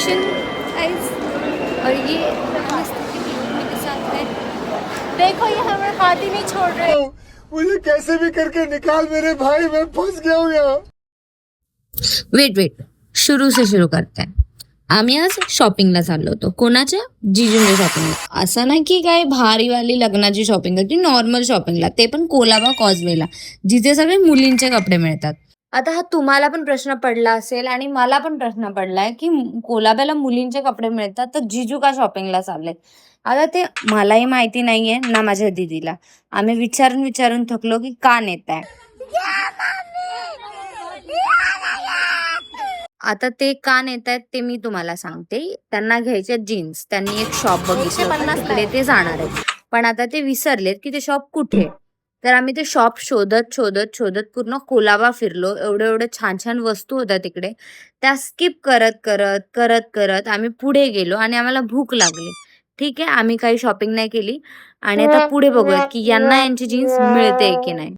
Function guys, और ये मेरे साथ है। देखो ये हमें हाथ ही नहीं छोड़ रहे। मुझे कैसे भी करके निकाल मेरे भाई, मैं फंस गया हूँ यहाँ। वेट सुरू से सुरू करते हैं. आम्ही आज शॉपिंगला चाललो होतो. कोणाच्या? जिजूंच्या शॉपिंगला. असं नाही की काय भारीवाली लग्नाची शॉपिंग होती, नॉर्मल शॉपिंगला, ते पण कोलाबा कॉजवेला, जिथे सगळे मुलींचे कपडे मिळतात. आता हा तुम्हाला पण प्रश्न पडला असेल आणि मला पण प्रश्न पडलाय की कोलाब्याला मुलींचे कपडे मिळतात तर जिजू का शॉपिंगला चाललेत. आता ते मलाही माहिती नाहीये ना माझ्या दीदीला. आम्ही विचारून थकलो की का नेताय. आता ते का नेत आहेत ते मी तुम्हाला सांगते. त्यांना घ्यायचे जीन्स. त्यांनी एक शॉप बघितलं होतं, तिकडे ते जाणार आहेत. पण आता ते विसरलेत की ते शॉप कुठे. तर आम्ही ते शॉप शोधत पूर्ण कोलाबा फिरलो. एवढे छान वस्तू होत्या तिकडे. त्या स्किप करत आम्ही पुढे गेलो आणि आम्हाला भूक लागली. ठीक आहे, आम्ही काही शॉपिंग नाही केली आणि आता पुढे बघूयात की यांना यांची जीन्स मिळते की नाही.